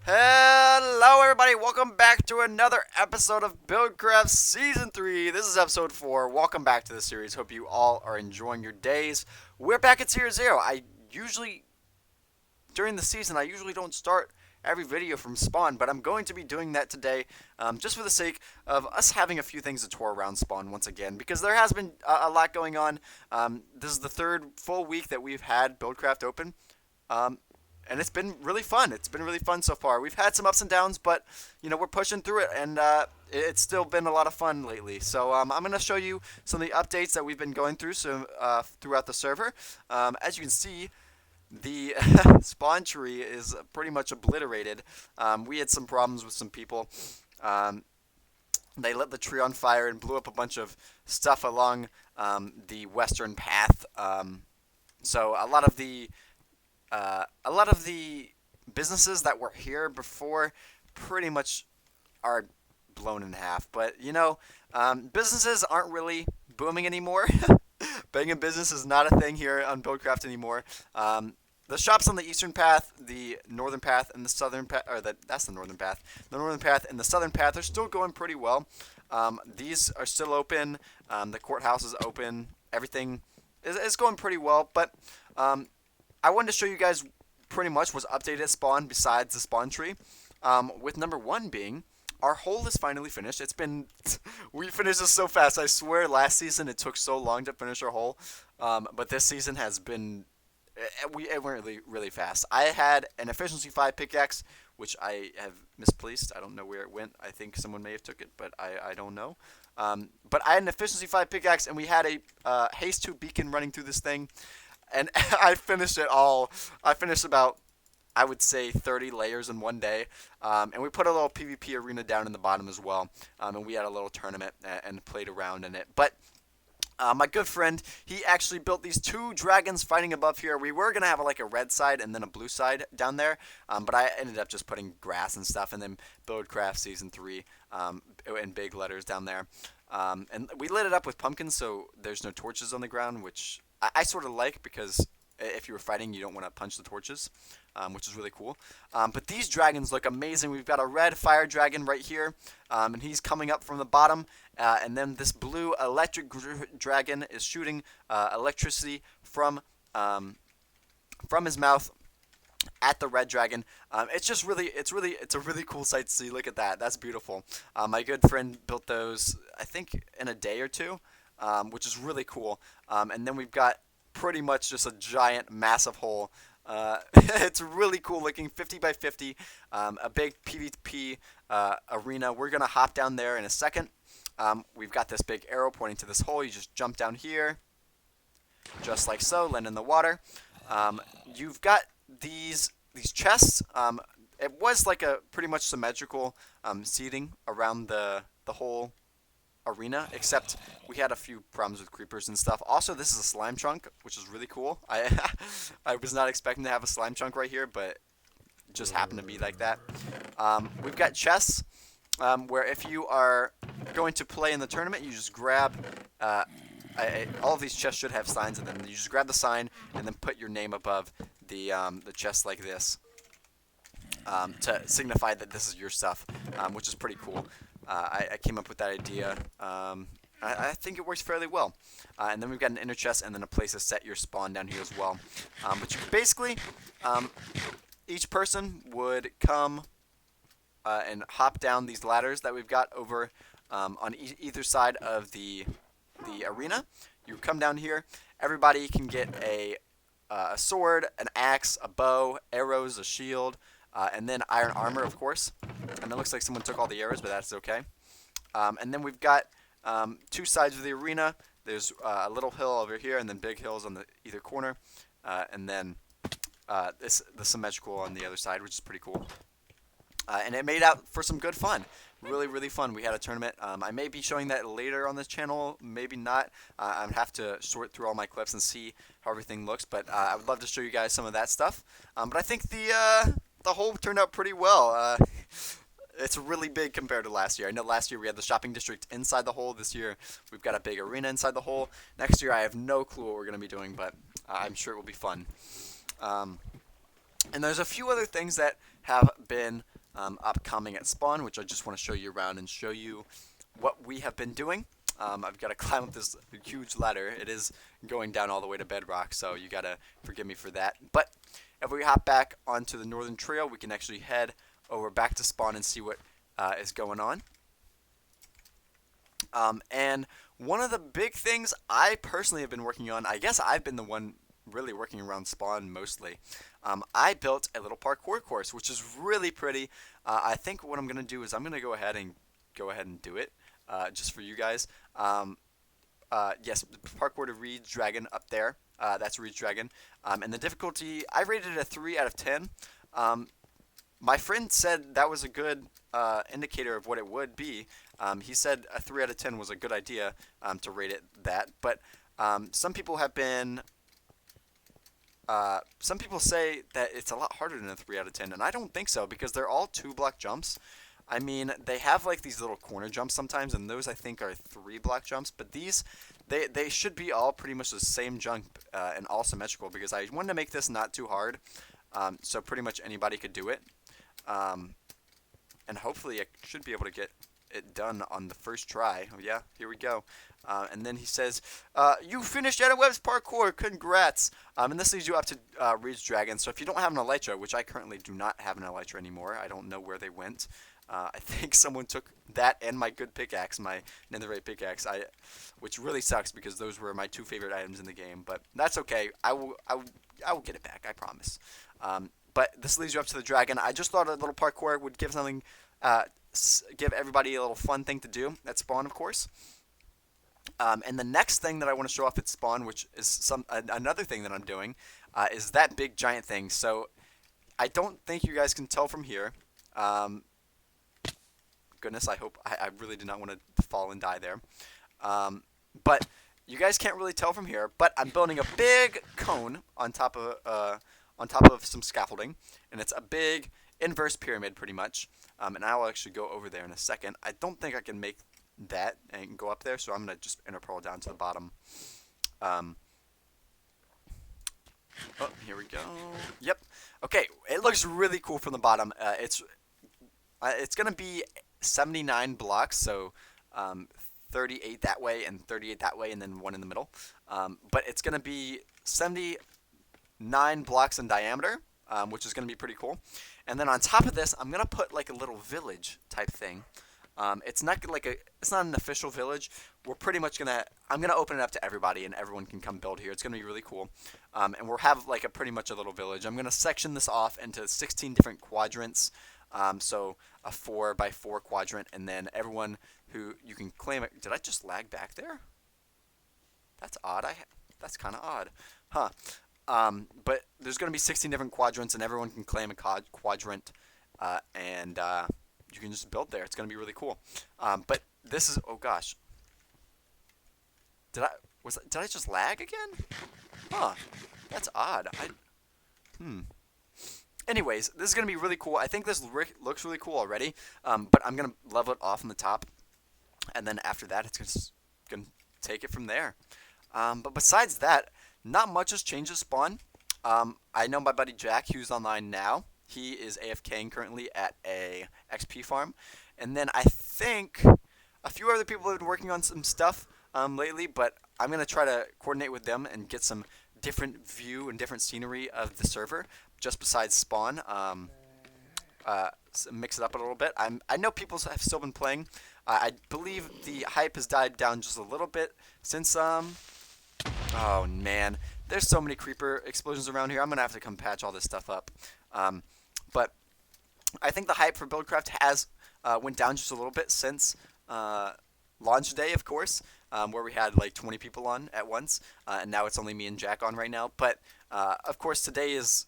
Hello everybody, welcome back to another episode of BuildCraft Season 3. This is episode 4. Welcome back to the series. Hope you all are enjoying your days. We're back at Tier 0. During the season, I usually don't start every video from spawn, but I'm going to be doing that today just for the sake of us having a few things to tour around spawn once again, because there has been a lot going on. This is the third full week that we've had BuildCraft open. And it's been really fun. It's been really fun so far. We've had some ups and downs, but, you know, we're pushing through it, and it's still been a lot of fun lately. So I'm going to show you some of the updates that we've been going through throughout the server. As you can see, the spawn tree is pretty much obliterated. We had some problems with some people. They lit the tree on fire and blew up a bunch of stuff along the western path. So a lot of the businesses that were here before pretty much are blown in half. But, you know, businesses aren't really booming anymore. Banging business is not a thing here on BuildCraft anymore. The shops on the eastern path, the northern path, and the southern path, that's the northern path. The northern path and the southern path are still going pretty well. These are still open. The courthouse is open. Everything is going pretty well, but I wanted to show you guys pretty much what's updated at spawn besides the spawn tree. With number 1 being, our hole is finally finished. It's been, we finished this so fast. I swear last season it took so long to finish our hole. But this season has been, it went really fast. I had an efficiency 5 pickaxe, which I have misplaced. I don't know where it went. I think someone may have took it, but I don't know. But I had an efficiency 5 pickaxe, and we had a haste 2 beacon running through this thing. And I finished it all. I finished about, I would say, 30 layers in one day. And we put a little PvP arena down in the bottom as well. And we had a little tournament and played around in it. But my good friend, he actually built these 2 dragons fighting above here. We were going to have like a red side and then a blue side down there. But I ended up just putting grass and stuff. And then BuildCraft Season 3 in big letters down there. And we lit it up with pumpkins, so there's no torches on the ground, which I sort of like, because if you were fighting, you don't want to punch the torches, which is really cool. But these dragons look amazing. We've got a red fire dragon right here, and he's coming up from the bottom. And then this blue electric dragon is shooting electricity from his mouth at the red dragon. It's a really cool sight to see. Look at that. That's beautiful. My good friend built those, I think, in a day or two. Which is really cool. And then we've got pretty much just a giant, massive hole. It's really cool looking, 50 by 50, a big PvP arena. We're going to hop down there in a second. We've got this big arrow pointing to this hole. You just jump down here, just like so, land in the water. You've got these chests. It was like a pretty much symmetrical seating around the whole arena, except we had a few problems with creepers and stuff. Also, this is a slime chunk, which is really cool. I was not expecting to have a slime chunk right here, but it just happened to be like that. We've got chests where if you are going to play in the tournament, you just grab all of these chests should have signs, and then you just grab the sign and then put your name above the chest like this to signify that this is your stuff, which is pretty cool. I came up with that idea. I think it works fairly well. And then we've got an inner chest and then a place to set your spawn down here as well. But you basically, each person would come and hop down these ladders that we've got over on either side of the arena. You come down here. Everybody can get a sword, an axe, a bow, arrows, a shield, and then iron armor, of course. And it looks like someone took all the arrows, but that's okay. And then we've got 2 sides of the arena. There's a little hill over here, and then big hills on either corner. And then the symmetrical on the other side, which is pretty cool. And it made out for some good fun. Really fun. We had a tournament. I may be showing that later on this channel, maybe not. I would have to sort through all my clips and see how everything looks, but I would love to show you guys some of that stuff. But I think the hole turned out pretty well. It's really big compared to last year. I know last year we had the shopping district inside the hole. This year we've got a big arena inside the hole. Next year I have no clue what we're going to be doing, but I'm sure it will be fun. And there's a few other things that have been upcoming at spawn, which I just want to show you around and show you what we have been doing. I've got to climb up this huge ladder. It is going down all the way to bedrock, so you got to forgive me for that. But if we hop back onto the northern trail, we can actually head over back to spawn and see what is going on. And one of the big things I personally have been working on, I guess I've been the one really working around spawn mostly. I built a little parkour course, which is really pretty. I think what I'm going to do is I'm going to go ahead and do it just for you guys. Yes, parkour to Reed's Dragon up there. That's Reed's Dragon. And the difficulty, I rated it a 3 out of 10. My friend said that was a good indicator of what it would be. He said a 3 out of 10 was a good idea to rate it that. But some people have been... some people say that it's a lot harder than a 3 out of 10, and I don't think so, because they're all 2-block jumps. I mean, they have like these little corner jumps sometimes, and those I think are 3-block jumps, but these, they should be all pretty much the same jump and all symmetrical, because I wanted to make this not too hard, so pretty much anybody could do it. And hopefully I should be able to get it done on the first try. Oh yeah, here we go. And then he says, you finished Adam Webb's parkour, congrats. And this leads you up to Reed's Dragon. So if you don't have an elytra, which I currently do not have an elytra anymore, I don't know where they went. I think someone took that and my good pickaxe, my netherite pickaxe, which really sucks because those were my 2 favorite items in the game. But that's okay. I will get it back, I promise. But this leads you up to the dragon. I just thought a little parkour would give something, give everybody a little fun thing to do at spawn, of course. And the next thing that I want to show off at spawn, which is another thing that I'm doing, is that big giant thing. So I don't think you guys can tell from here. Goodness, I hope I really did not want to fall and die there. But you guys can't really tell from here. But I'm building a big cone on top of some scaffolding, and it's a big inverse pyramid pretty much. And I will actually go over there in a second. I don't think I can make that and go up there, so I'm gonna just interpole down to the bottom. Oh, here we go. Yep. Okay, it looks really cool from the bottom. It's gonna be 79 blocks, so 38 that way and 38 that way, and then 1 in the middle. But it's gonna be 79 blocks in diameter, which is gonna be pretty cool. And then on top of this, I'm gonna put like a little village type thing. It's not an official village. We're pretty much I'm gonna open it up to everybody, and everyone can come build here. It's gonna be really cool. And we'll have like pretty much a little village. I'm gonna section this off into 16 different quadrants. So a 4x4 quadrant, and then everyone who you can claim it. Did I just lag back there? That's odd. That's kind of odd, huh? But there's gonna be 16 different quadrants, and everyone can claim a quadrant, and you can just build there. It's gonna be really cool. But this is, oh gosh, did I just lag again? Huh? That's odd. Anyways, this is gonna be really cool. I think this looks really cool already. But I'm gonna level it off on the top, and then after that, it's gonna take it from there. But besides that, not much has changed at spawn. I know my buddy Jack, who's online now. He is AFKing currently at a XP farm. And then I think a few other people have been working on some stuff lately, but I'm going to try to coordinate with them and get some different view and different scenery of the server, just besides spawn. Mix it up a little bit. I know people have still been playing. I believe the hype has died down just a little bit since... oh, man. There's so many creeper explosions around here. I'm going to have to come patch all this stuff up. But I think the hype for BuildCraft has went down just a little bit since launch day, of course, where we had like 20 people on at once, and now it's only me and Jack on right now. But of course, today is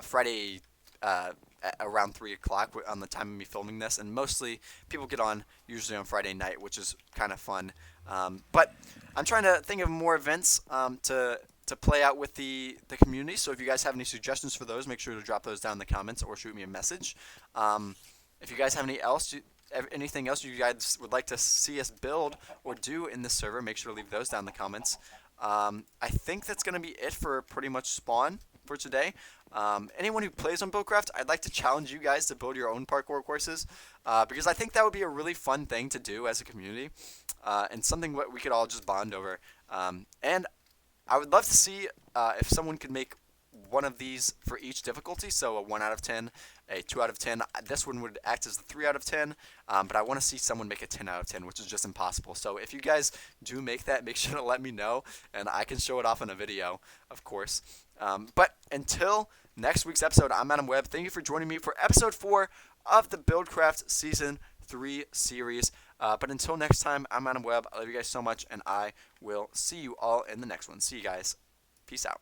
Friday at around 3 o'clock on the time of me filming this, and mostly people get on usually on Friday night, which is kind of fun. But I'm trying to think of more events to play out with the community. So if you guys have any suggestions for those, make sure to drop those down in the comments or shoot me a message. If you guys have anything else you guys would like to see us build or do in this server, make sure to leave those down in the comments. I think that's going to be it for pretty much spawn for today. Anyone who plays on BuildCraft, I'd like to challenge you guys to build your own parkour courses because I think that would be a really fun thing to do as a community and something that we could all just bond over. And I would love to see if someone could make one of these for each difficulty. So a 1 out of 10, a 2 out of 10. This one would act as the 3 out of 10, but I want to see someone make a 10 out of 10, which is just impossible. So if you guys do make that, make sure to let me know, and I can show it off in a video, of course. But until next week's episode, I'm Adam Webb. Thank you for joining me for episode 4 of the BuildCraft Season 3 series. But until next time, I'm Adam Webb. I love you guys so much, and I will see you all in the next one. See you guys. Peace out.